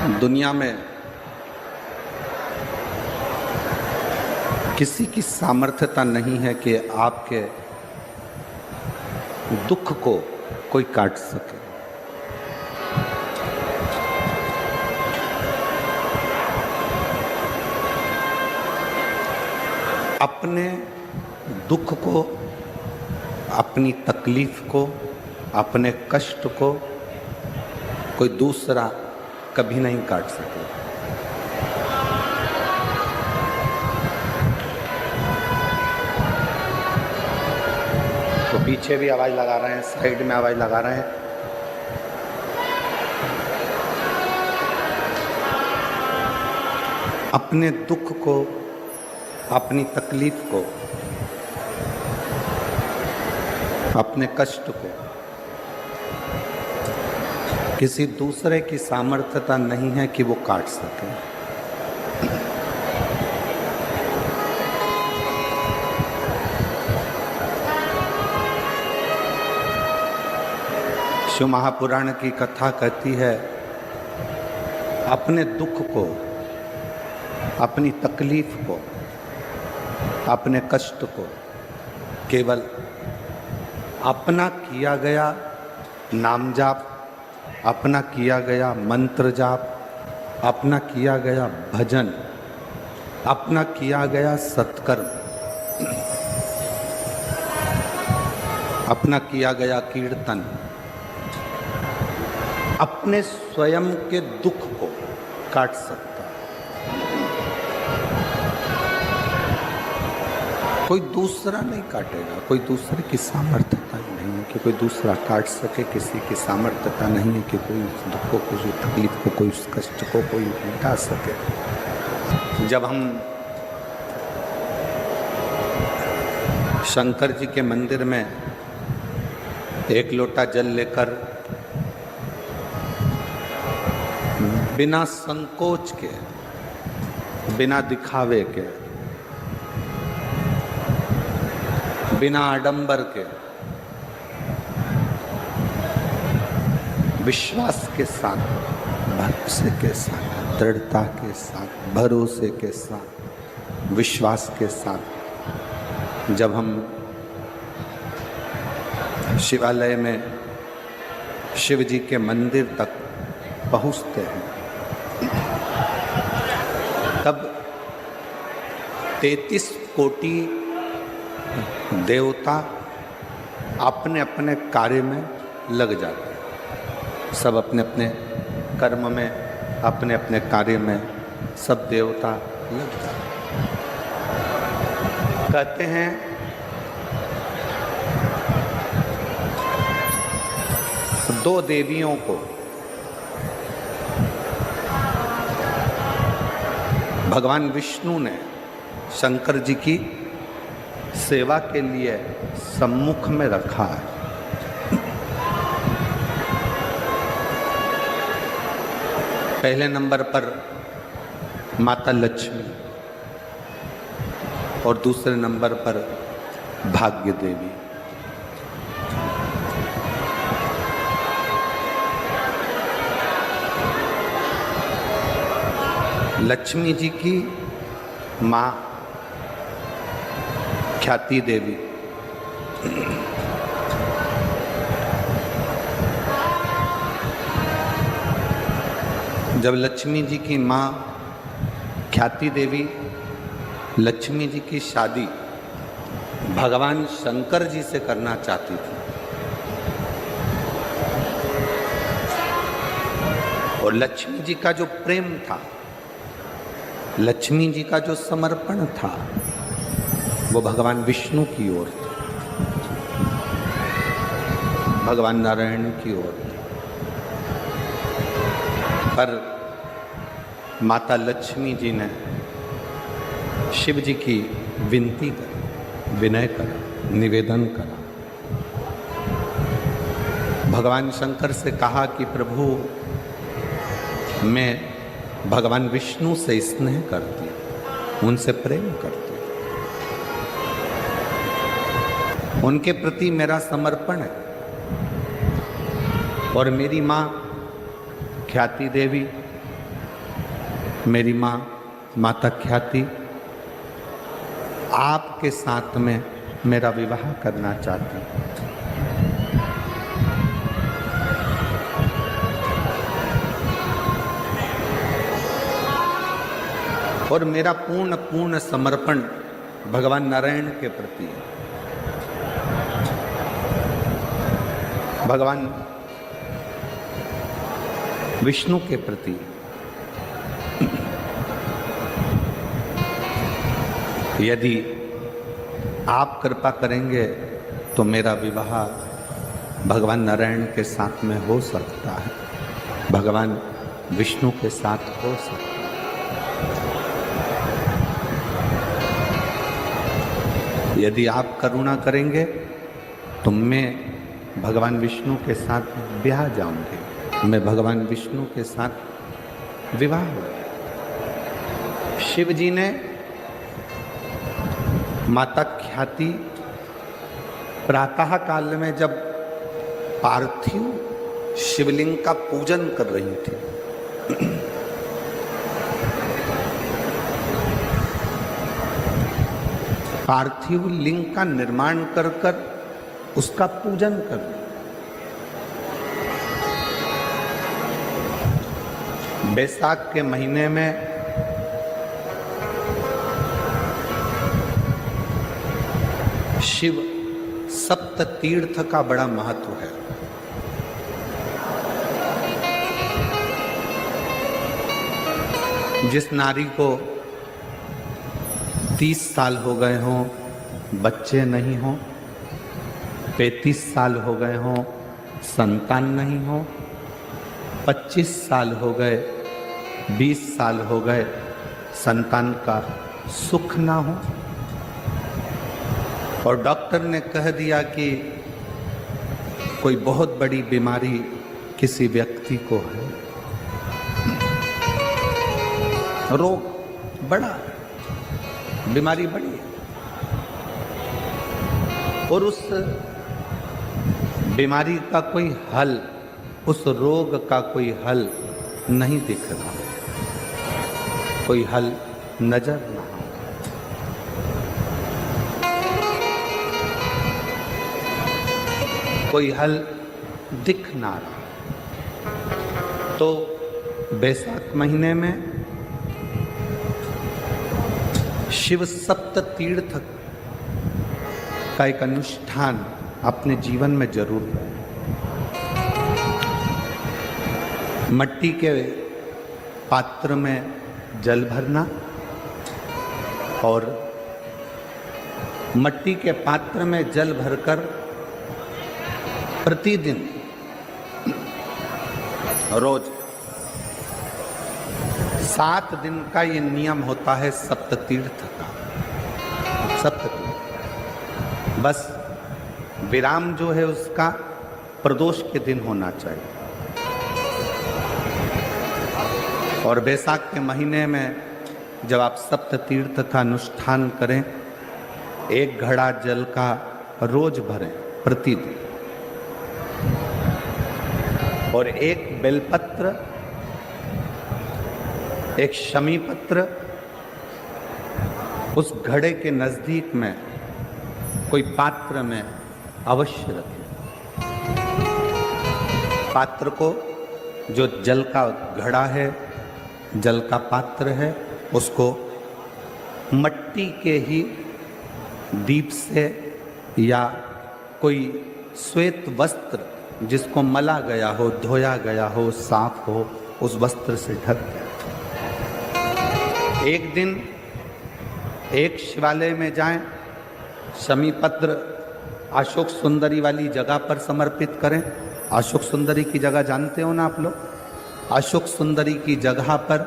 दुनिया में किसी की सामर्थ्यता नहीं है कि आपके दुख को कोई काट सके। अपने दुख को, अपनी तकलीफ को, अपने कष्ट को कोई दूसरा कभी नहीं काट सके। तो पीछे भी आवाज लगा रहे हैं, साइड में आवाज लगा रहे हैं। अपने दुख को, अपनी तकलीफ को, अपने कष्ट को किसी दूसरे की सामर्थ्यता नहीं है कि वो काट सके। शिव महापुराण की कथा कहती है, अपने दुख को, अपनी तकलीफ को, अपने कष्ट को केवल अपना किया गया नाम जाप, अपना किया गया मंत्र जाप, अपना किया गया भजन, अपना किया गया सत्कर्म, अपना किया गया कीर्तन, अपने स्वयं के दुख को काट सकता। कोई दूसरा नहीं काटेगा। कोई दूसरे की सामर्थ्यता नहीं है कि कोई दूसरा काट सके। किसी की सामर्थ्यता नहीं है कि कोई उस दुख को, कोई उस तकलीफ को, कोई उस कष्ट को कोई मिटा सके। जब हम शंकर जी के मंदिर में एक लोटा जल लेकर बिना संकोच के, बिना दिखावे के, बिना आडंबर के, विश्वास के साथ, भरोसे के साथ, दृढ़ता के साथ, भरोसे के साथ, विश्वास के साथ जब हम शिवालय में शिव जी के मंदिर तक पहुँचते हैं, तब 33 कोटि देवता अपने अपने कार्य में लग जाते हैं। सब अपने अपने कर्म में, अपने अपने कार्य में सब देवता लग जाते हैं। कहते हैं दो देवियों को भगवान विष्णु ने शंकर जी की सेवा के लिए सम्मुख में रखा है। पहले नंबर पर माता लक्ष्मी और दूसरे नंबर पर भाग्य देवी। लक्ष्मी जी की माँ ख्याति देवी, जब लक्ष्मी जी की माँ ख्याति देवी लक्ष्मी जी की शादी भगवान शंकर जी से करना चाहती थी, और लक्ष्मी जी का जो प्रेम था, लक्ष्मी जी का जो समर्पण था, वो भगवान विष्णु की ओर थी, भगवान नारायण की ओर थी। पर माता लक्ष्मी जी ने शिव जी की विनती करी, विनय करा, निवेदन करा। भगवान शंकर से कहा कि प्रभु, मैं भगवान विष्णु से स्नेह करती, उनसे प्रेम करती, उनके प्रति मेरा समर्पण है, और मेरी माँ ख्याति देवी मेरी माँ माता ख्याति आपके साथ में मेरा विवाह करना चाहती। और मेरा पूर्ण समर्पण भगवान नारायण के प्रति है, भगवान विष्णु के प्रति। यदि आप कृपा करेंगे तो मेरा विवाह भगवान नारायण के साथ में हो सकता है, भगवान विष्णु के साथ हो सकता है। यदि आप करुणा करेंगे तो मैं भगवान विष्णु के साथ ब्याह जाऊंगी, मैं भगवान विष्णु के साथ विवाह हो। शिव जी ने माता ख्याति प्रातः काल में जब पार्थिव शिवलिंग का पूजन कर रही थी, पार्थिव लिंग का निर्माण कर कर उसका पूजन कर, बैसाख के महीने में शिव सप्त तीर्थ का बड़ा महत्व है। जिस नारी को 30 साल हो गए हों, बच्चे नहीं हों, 35 साल हो गए हों, संतान नहीं हो, 25 साल हो गए, 20 साल हो गए, संतान का सुख ना हो, और डॉक्टर ने कह दिया कि कोई बहुत बड़ी बीमारी किसी व्यक्ति को है, रोग बड़ा, बीमारी बड़ी है, और उस बीमारी का कोई हल, उस रोग का कोई हल नहीं दिख रहा, कोई हल नजर ना आ, कोई हल दिख ना रहा। तो बैसाख महीने में शिव सप्त तीर्थ का एक अनुष्ठान अपने जीवन में जरूर करें। मट्टी के पात्र में जल भरना और मट्टी के पात्र में जल भरकर प्रतिदिन रोज 7 दिन का ये नियम होता है सप्ततीर्थ का। सप्ततीर्थ बस विराम जो है उसका प्रदोष के दिन होना चाहिए। और बैसाख के महीने में जब आप सप्ततीर्थ का अनुष्ठान करें, 1 घड़ा जल का रोज भरें प्रतिदिन, और 1 बेलपत्र, 1 शमी पत्र उस घड़े के नजदीक में कोई पात्र में अवश्य रखें। पात्र को, जो जल का घड़ा है, जल का पात्र है, उसको मट्टी के ही दीप से या कोई श्वेत वस्त्र जिसको मला गया हो, धोया गया हो, साफ हो, उस वस्त्र से ढक दें। एक दिन एक शिवालय में जाएं, शमी पत्र अशोक सुंदरी वाली जगह पर समर्पित करें। अशोक सुंदरी की जगह जानते हो ना आप लोग? अशोक सुंदरी की जगह पर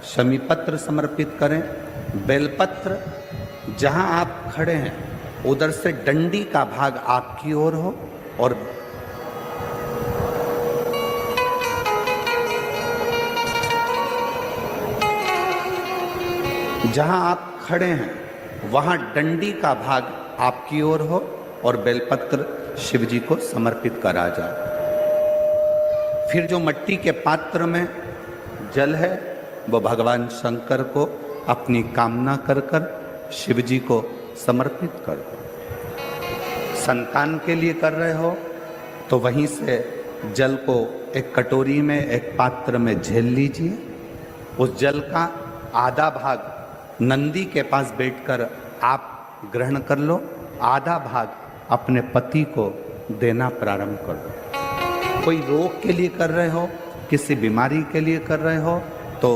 शमी पत्र समर्पित करें। बेलपत्र जहां आप खड़े हैं उधर से डंडी का भाग आपकी ओर हो, और जहां आप खड़े हैं वहां डंडी का भाग आपकी ओर हो और बेलपत्र शिव जी को समर्पित करा जाए। फिर जो मट्टी के पात्र में जल है वो भगवान शंकर को अपनी कामना कर कर शिव जी को समर्पित कर दो। संतान के लिए कर रहे हो तो वहीं से जल को एक कटोरी में, एक पात्र में झेल लीजिए। उस जल का आधा भाग नंदी के पास बैठकर आप ग्रहण कर लो, आधा भाग अपने पति को देना प्रारंभ कर दो। कोई रोग के लिए कर रहे हो, किसी बीमारी के लिए कर रहे हो, तो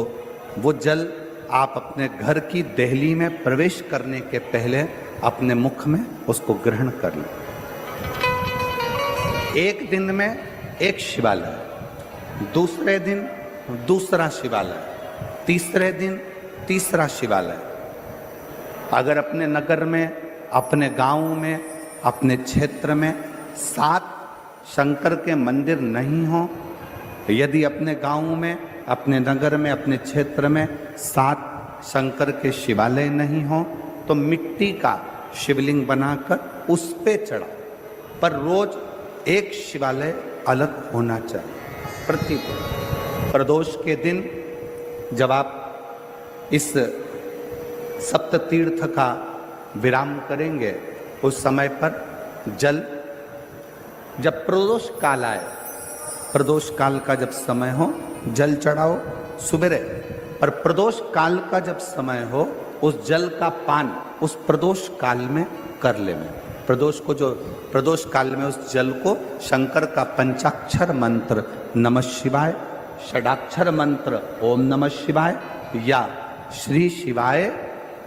वो जल आप अपने घर की देहली में प्रवेश करने के पहले अपने मुख में उसको ग्रहण कर लो। एक दिन में एक शिवालय, दूसरे दिन दूसरा शिवालय, तीसरे दिन तीसरा शिवालय। अगर अपने नगर में, अपने गांव में, अपने क्षेत्र में 7 शंकर के मंदिर नहीं हो, यदि अपने गांव में, अपने नगर में, अपने क्षेत्र में 7 शंकर के शिवालय नहीं हो, तो मिट्टी का शिवलिंग बनाकर उस पे चढ़ाओ। पर रोज एक शिवालय अलग होना चाहिए। प्रतिदिन प्रदोष के दिन जब आप इस सप्त तीर्थ का विराम करेंगे, उस समय पर जल, जब प्रदोष काल आए, प्रदोष काल का जब समय हो जल चढ़ाओ सुबह, और प्रदोष काल का जब समय हो उस जल का पान उस प्रदोष काल में कर लेना। प्रदोष को, जो प्रदोष काल में उस जल को शंकर का पंचाक्षर मंत्र नमः शिवाय, षडाक्षर मंत्र ओम नमः शिवाय या श्री शिवाय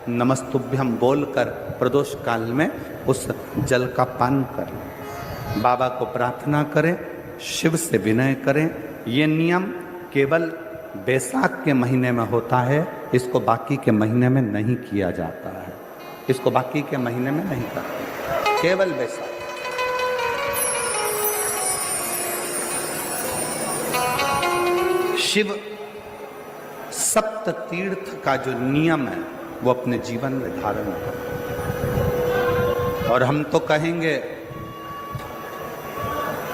नमस्तुभ्यम बोलकर प्रदोष काल में उस जल का पान कर लें। बाबा को प्रार्थना करें, शिव से विनय करें। ये नियम केवल बैसाख के महीने में होता है, इसको बाकी के महीने में नहीं किया जाता है। इसको बाकी के महीने में नहीं करते, केवल बैसाख। शिव सप्त तीर्थ का जो नियम है वो अपने जीवन में धारण करें। और हम तो कहेंगे,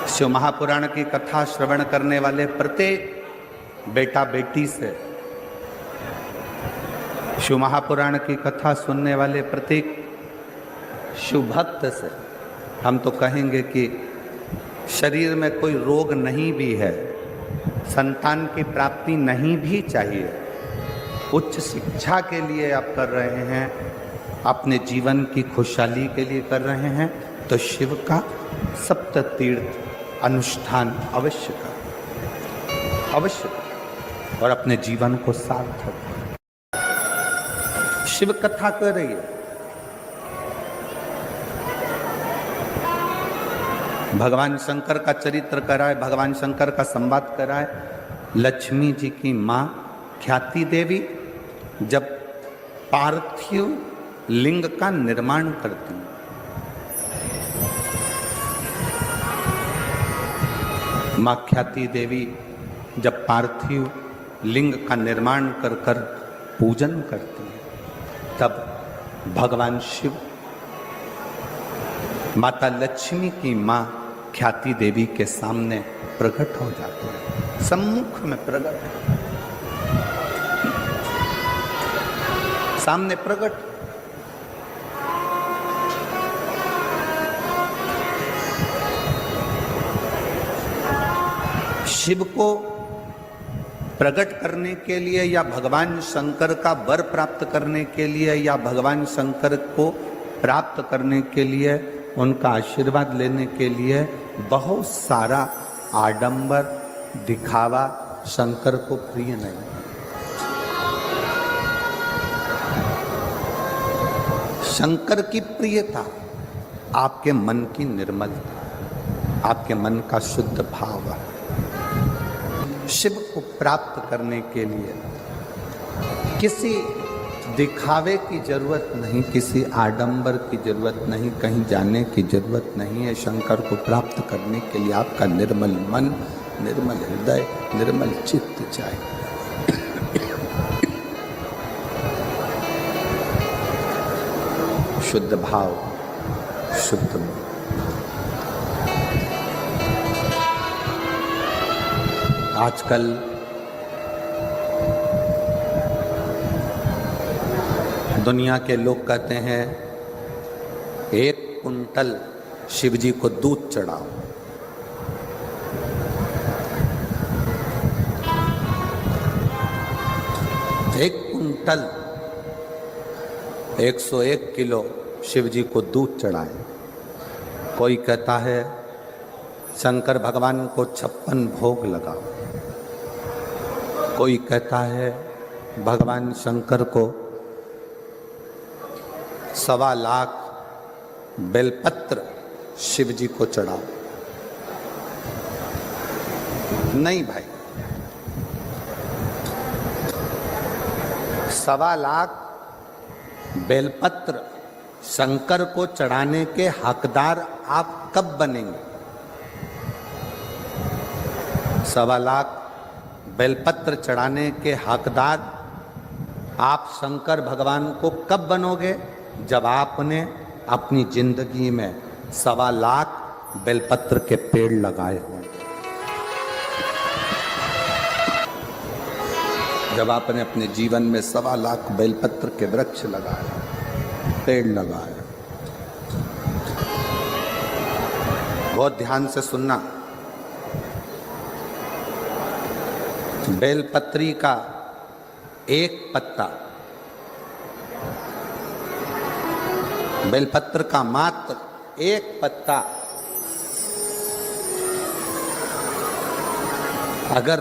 शिव महापुराण की कथा श्रवण करने वाले प्रत्येक बेटा बेटी से, शिव महापुराण की कथा सुनने वाले प्रत्येक शिव भक्त से हम तो कहेंगे कि शरीर में कोई रोग नहीं भी है, संतान की प्राप्ति नहीं भी चाहिए, उच्च शिक्षा के लिए आप कर रहे हैं, अपने जीवन की खुशहाली के लिए कर रहे हैं, तो शिव का सप्त तीर्थ अनुष्ठान अवश्य करें, अवश्य करें और अपने जीवन को सार्थक करें। शिव कथा कर रही है, भगवान शंकर का चरित्र कराए, भगवान शंकर का संवाद कराए। लक्ष्मी जी की माँ ख्याति देवी जब पार्थिव लिंग का निर्माण करती हैं, माँ ख्याति देवी जब पार्थिव लिंग का निर्माण कर कर पूजन करती हैं, तब भगवान शिव माता लक्ष्मी की माँ ख्याति देवी के सामने प्रकट हो जाते हैं, सम्मुख में प्रकट, सामने प्रकट। शिव को प्रकट करने के लिए या भगवान शंकर का वर प्राप्त करने के लिए या भगवान शंकर को प्राप्त करने के लिए, उनका आशीर्वाद लेने के लिए बहुत सारा आडंबर दिखावा शंकर को प्रिय नहीं। शंकर की प्रियता आपके मन की निर्मलता, आपके मन का शुद्ध भाव। शिव को प्राप्त करने के लिए किसी दिखावे की जरूरत नहीं, किसी आडंबर की जरूरत नहीं, कहीं जाने की जरूरत नहीं है। शंकर को प्राप्त करने के लिए आपका निर्मल मन, निर्मल हृदय, निर्मल चित्त चाहिए। शुद्ध भाव, शुद्ध मन। आजकल दुनिया के लोग कहते हैं 1 कुंटल शिव जी को दूध चढ़ाओ। एक कुंटल 101 किलो शिव जी को दूध चढ़ाए। कोई कहता है शंकर भगवान को 56 भोग लगाओ। कोई कहता है भगवान शंकर को 1.25 लाख बेलपत्र शिव जी को चढ़ाओ। नहीं भाई, 1.25 लाख बेलपत्र शंकर को चढ़ाने के हकदार आप कब बनेंगे? 1.25 लाख बेलपत्र चढ़ाने के हकदार आप शंकर भगवान को कब बनोगे? जब आपने अपनी जिंदगी में 1.25 लाख बेलपत्र के पेड़ लगाए हों। जब आपने अपने जीवन में 1.25 लाख बेलपत्र के वृक्ष लगाए, पेड़ लगाए। बहुत ध्यान से सुनना। बेलपत्री का एक पत्ता, बेलपत्र का मात्र एक पत्ता अगर